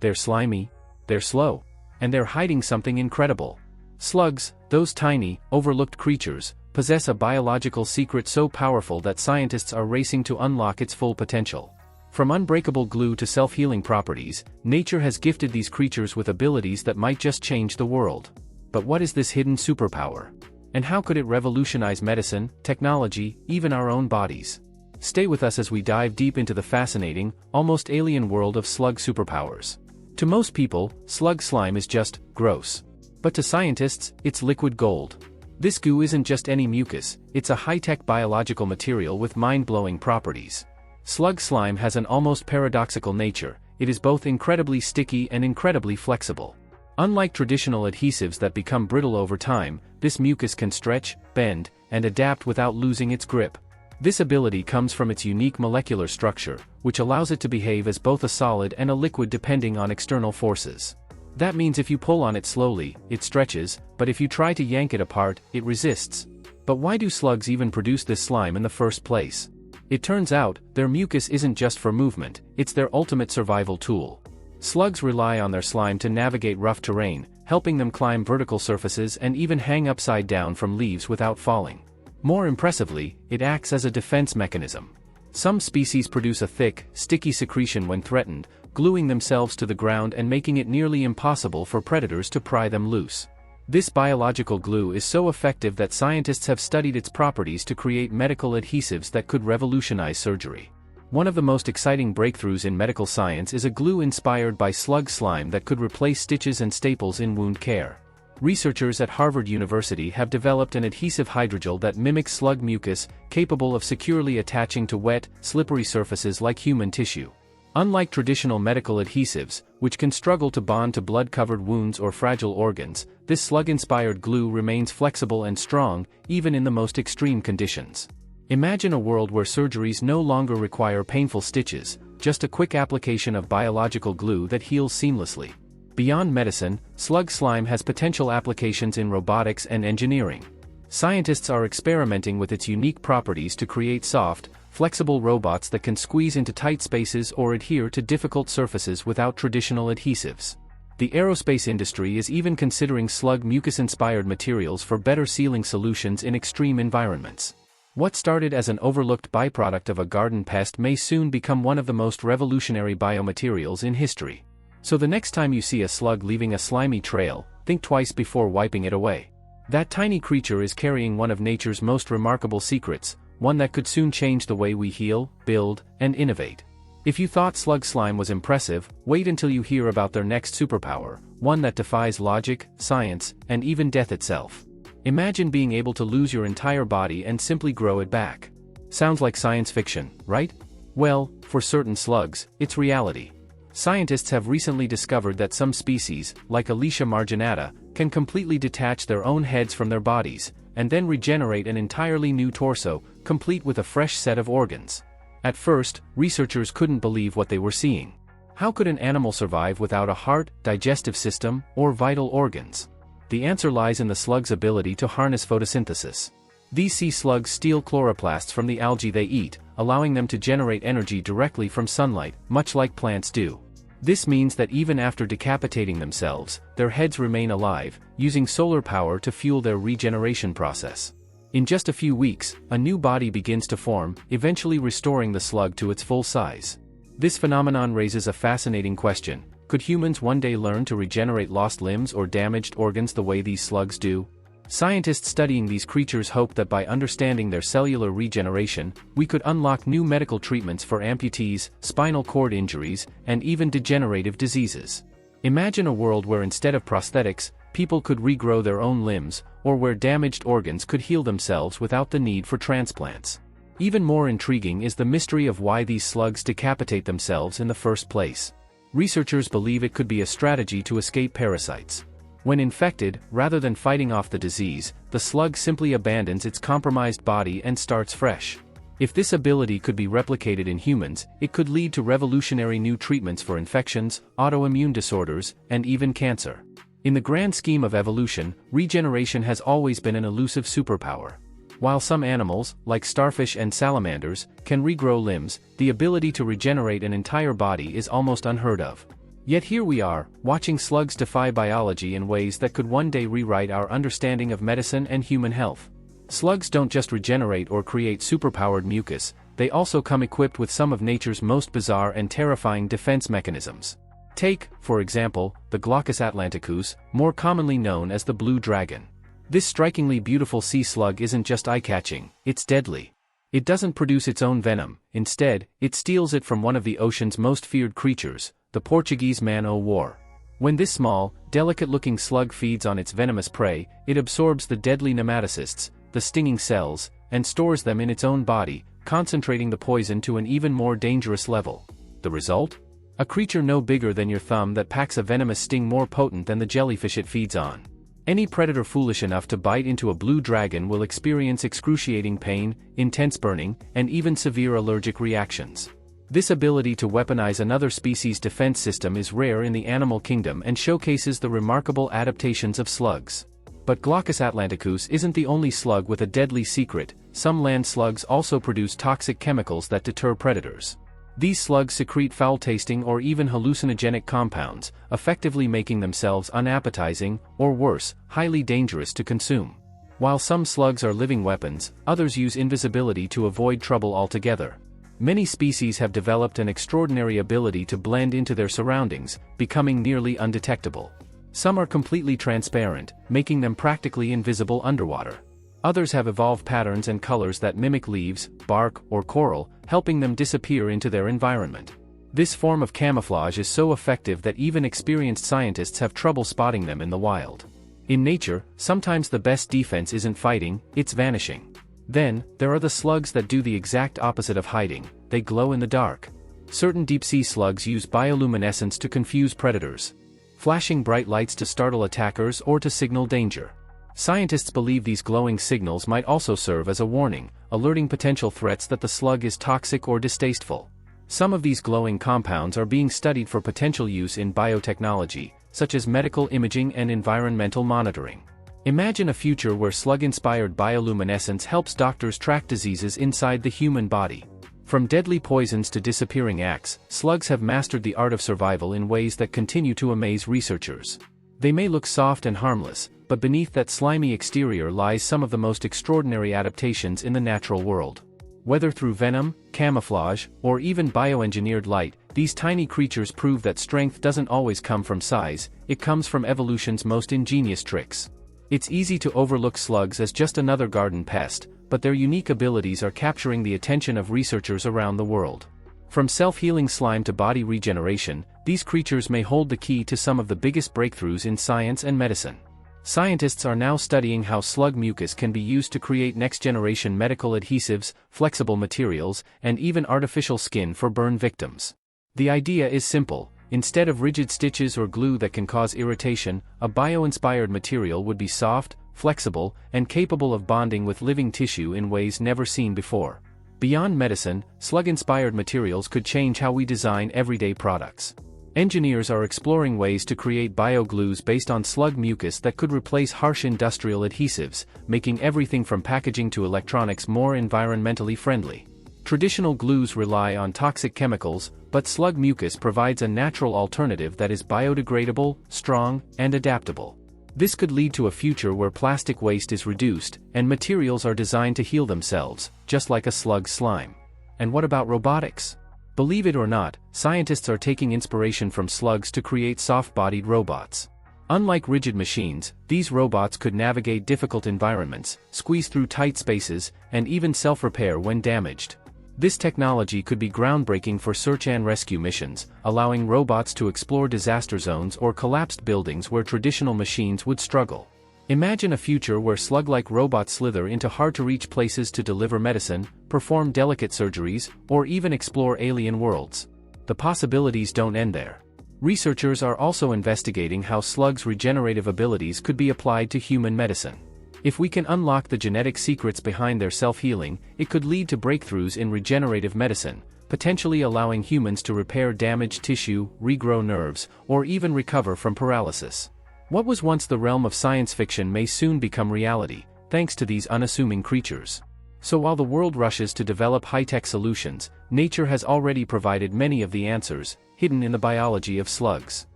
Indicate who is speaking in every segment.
Speaker 1: they're slimy, they're slow, and they're hiding something incredible. Slugs, those tiny, overlooked creatures, possess a biological secret so powerful that scientists are racing to unlock its full potential. From unbreakable glue to self-healing properties, nature has gifted these creatures with abilities that might just change the world. But what is this hidden superpower? And how could it revolutionize medicine, technology, even our own bodies? Stay with us as we dive deep into the fascinating, almost alien world of slug superpowers. To most people, slug slime is just gross. But to scientists, it's liquid gold. This goo isn't just any mucus, it's a high-tech biological material with mind-blowing properties. Slug slime has an almost paradoxical nature. It is both incredibly sticky and incredibly flexible. Unlike traditional adhesives that become brittle over time, this mucus can stretch, bend, and adapt without losing its grip. This ability comes from its unique molecular structure, which allows it to behave as both a solid and a liquid depending on external forces. That means if you pull on it slowly, it stretches, but if you try to yank it apart, it resists. But why do slugs even produce this slime in the first place? It turns out, their mucus isn't just for movement, it's their ultimate survival tool. Slugs rely on their slime to navigate rough terrain, helping them climb vertical surfaces and even hang upside down from leaves without falling. More impressively, it acts as a defense mechanism. Some species produce a thick, sticky secretion when threatened, gluing themselves to the ground and making it nearly impossible for predators to pry them loose. This biological glue is so effective that scientists have studied its properties to create medical adhesives that could revolutionize surgery. One of the most exciting breakthroughs in medical science is a glue inspired by slug slime that could replace stitches and staples in wound care. Researchers at Harvard University have developed an adhesive hydrogel that mimics slug mucus, capable of securely attaching to wet, slippery surfaces like human tissue. Unlike traditional medical adhesives, which can struggle to bond to blood-covered wounds or fragile organs, this slug-inspired glue remains flexible and strong, even in the most extreme conditions. Imagine a world where surgeries no longer require painful stitches, just a quick application of biological glue that heals seamlessly. Beyond medicine, slug slime has potential applications in robotics and engineering. Scientists are experimenting with its unique properties to create soft, flexible robots that can squeeze into tight spaces or adhere to difficult surfaces without traditional adhesives. The aerospace industry is even considering slug mucus-inspired materials for better sealing solutions in extreme environments. What started as an overlooked byproduct of a garden pest may soon become one of the most revolutionary biomaterials in history. So the next time you see a slug leaving a slimy trail, think twice before wiping it away. That tiny creature is carrying one of nature's most remarkable secrets, one that could soon change the way we heal, build, and innovate. If you thought slug slime was impressive, wait until you hear about their next superpower, one that defies logic, science, and even death itself. Imagine being able to lose your entire body and simply grow it back. Sounds like science fiction, right? Well, for certain slugs, it's reality. Scientists have recently discovered that some species, like Alicia marginata, can completely detach their own heads from their bodies, and then regenerate an entirely new torso, complete with a fresh set of organs. At first, researchers couldn't believe what they were seeing. How could an animal survive without a heart, digestive system, or vital organs? The answer lies in the slug's ability to harness photosynthesis. These sea slugs steal chloroplasts from the algae they eat, allowing them to generate energy directly from sunlight, much like plants do. This means that even after decapitating themselves, their heads remain alive, using solar power to fuel their regeneration process. In just a few weeks, a new body begins to form, eventually restoring the slug to its full size. This phenomenon raises a fascinating question: could humans one day learn to regenerate lost limbs or damaged organs the way these slugs do? Scientists studying these creatures hope that by understanding their cellular regeneration, we could unlock new medical treatments for amputees, spinal cord injuries, and even degenerative diseases. Imagine a world where instead of prosthetics, people could regrow their own limbs, or where damaged organs could heal themselves without the need for transplants. Even more intriguing is the mystery of why these slugs decapitate themselves in the first place. Researchers believe it could be a strategy to escape parasites. When infected, rather than fighting off the disease, the slug simply abandons its compromised body and starts fresh. If this ability could be replicated in humans, it could lead to revolutionary new treatments for infections, autoimmune disorders, and even cancer. In the grand scheme of evolution, regeneration has always been an elusive superpower. While some animals, like starfish and salamanders, can regrow limbs, the ability to regenerate an entire body is almost unheard of. Yet here we are, watching slugs defy biology in ways that could one day rewrite our understanding of medicine and human health. Slugs don't just regenerate or create superpowered mucus, they also come equipped with some of nature's most bizarre and terrifying defense mechanisms. Take, for example, the Glaucus atlanticus, more commonly known as the blue dragon. This strikingly beautiful sea slug isn't just eye-catching, it's deadly. It doesn't produce its own venom, instead, it steals it from one of the ocean's most feared creatures, the Portuguese man-o'-war. When this small, delicate-looking slug feeds on its venomous prey, it absorbs the deadly nematocysts, the stinging cells, and stores them in its own body, concentrating the poison to an even more dangerous level. The result? A creature no bigger than your thumb that packs a venomous sting more potent than the jellyfish it feeds on. Any predator foolish enough to bite into a blue dragon will experience excruciating pain, intense burning, and even severe allergic reactions. This ability to weaponize another species' defense system is rare in the animal kingdom and showcases the remarkable adaptations of slugs. But Glaucus atlanticus isn't the only slug with a deadly secret. Some land slugs also produce toxic chemicals that deter predators. These slugs secrete foul-tasting or even hallucinogenic compounds, effectively making themselves unappetizing, or worse, highly dangerous to consume. While some slugs are living weapons, others use invisibility to avoid trouble altogether. Many species have developed an extraordinary ability to blend into their surroundings, becoming nearly undetectable. Some are completely transparent, making them practically invisible underwater. Others have evolved patterns and colors that mimic leaves, bark, or coral, helping them disappear into their environment. This form of camouflage is so effective that even experienced scientists have trouble spotting them in the wild. In nature, sometimes the best defense isn't fighting, it's vanishing. Then, there are the slugs that do the exact opposite of hiding, they glow in the dark. Certain deep-sea slugs use bioluminescence to confuse predators, flashing bright lights to startle attackers or to signal danger. Scientists believe these glowing signals might also serve as a warning, alerting potential threats that the slug is toxic or distasteful. Some of these glowing compounds are being studied for potential use in biotechnology, such as medical imaging and environmental monitoring. Imagine a future where slug-inspired bioluminescence helps doctors track diseases inside the human body. From deadly poisons to disappearing acts, slugs have mastered the art of survival in ways that continue to amaze researchers. They may look soft and harmless, but beneath that slimy exterior lies some of the most extraordinary adaptations in the natural world. Whether through venom, camouflage, or even bioengineered light, these tiny creatures prove that strength doesn't always come from size, it comes from evolution's most ingenious tricks. It's easy to overlook slugs as just another garden pest, but their unique abilities are capturing the attention of researchers around the world. From self-healing slime to body regeneration, these creatures may hold the key to some of the biggest breakthroughs in science and medicine. Scientists are now studying how slug mucus can be used to create next-generation medical adhesives, flexible materials, and even artificial skin for burn victims. The idea is simple. Instead of rigid stitches or glue that can cause irritation, a bio-inspired material would be soft, flexible, and capable of bonding with living tissue in ways never seen before. Beyond medicine, slug-inspired materials could change how we design everyday products. Engineers are exploring ways to create bioglues based on slug mucus that could replace harsh industrial adhesives, making everything from packaging to electronics more environmentally friendly. Traditional glues rely on toxic chemicals, but slug mucus provides a natural alternative that is biodegradable, strong, and adaptable. This could lead to a future where plastic waste is reduced, and materials are designed to heal themselves, just like a slug's slime. And what about robotics? Believe it or not, scientists are taking inspiration from slugs to create soft-bodied robots. Unlike rigid machines, these robots could navigate difficult environments, squeeze through tight spaces, and even self-repair when damaged. This technology could be groundbreaking for search and rescue missions, allowing robots to explore disaster zones or collapsed buildings where traditional machines would struggle. Imagine a future where slug-like robots slither into hard-to-reach places to deliver medicine, perform delicate surgeries, or even explore alien worlds. The possibilities don't end there. Researchers are also investigating how slugs' regenerative abilities could be applied to human medicine. If we can unlock the genetic secrets behind their self-healing, it could lead to breakthroughs in regenerative medicine, potentially allowing humans to repair damaged tissue, regrow nerves, or even recover from paralysis. What was once the realm of science fiction may soon become reality, thanks to these unassuming creatures. So while the world rushes to develop high-tech solutions, nature has already provided many of the answers, hidden in the biology of slugs.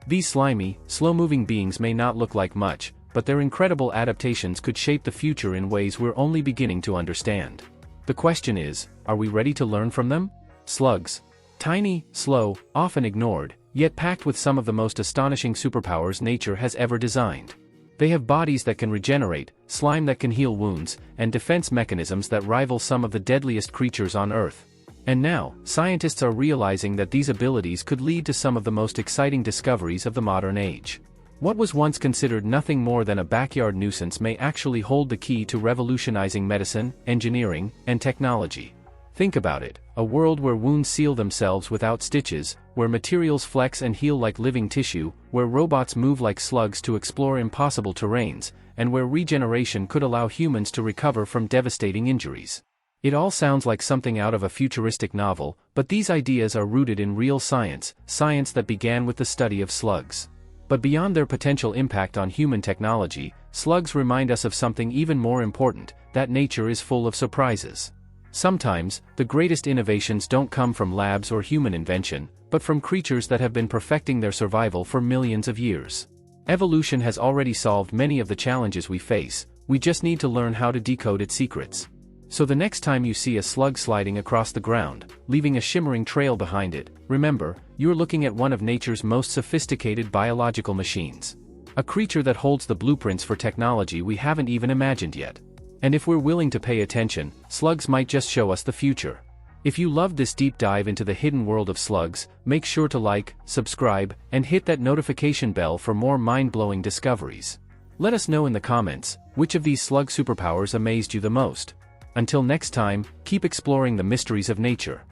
Speaker 1: These slimy, slow-moving beings may not look like much, but their incredible adaptations could shape the future in ways we're only beginning to understand. The question is, are we ready to learn from them? Slugs. Tiny, slow, often ignored, yet packed with some of the most astonishing superpowers nature has ever designed. They have bodies that can regenerate, slime that can heal wounds, and defense mechanisms that rival some of the deadliest creatures on Earth. And now, scientists are realizing that these abilities could lead to some of the most exciting discoveries of the modern age. What was once considered nothing more than a backyard nuisance may actually hold the key to revolutionizing medicine, engineering, and technology. Think about it, a world where wounds seal themselves without stitches, where materials flex and heal like living tissue, where robots move like slugs to explore impossible terrains, and where regeneration could allow humans to recover from devastating injuries. It all sounds like something out of a futuristic novel, but these ideas are rooted in real science, science that began with the study of slugs. But beyond their potential impact on human technology, slugs remind us of something even more important, that nature is full of surprises. Sometimes, the greatest innovations don't come from labs or human invention, but from creatures that have been perfecting their survival for millions of years. Evolution has already solved many of the challenges we face, we just need to learn how to decode its secrets. So the next time you see a slug sliding across the ground, leaving a shimmering trail behind it, remember, you're looking at one of nature's most sophisticated biological machines. A creature that holds the blueprints for technology we haven't even imagined yet. And if we're willing to pay attention, slugs might just show us the future. If you loved this deep dive into the hidden world of slugs, make sure to like, subscribe, and hit that notification bell for more mind-blowing discoveries. Let us know in the comments, which of these slug superpowers amazed you the most. Until next time, keep exploring the mysteries of nature.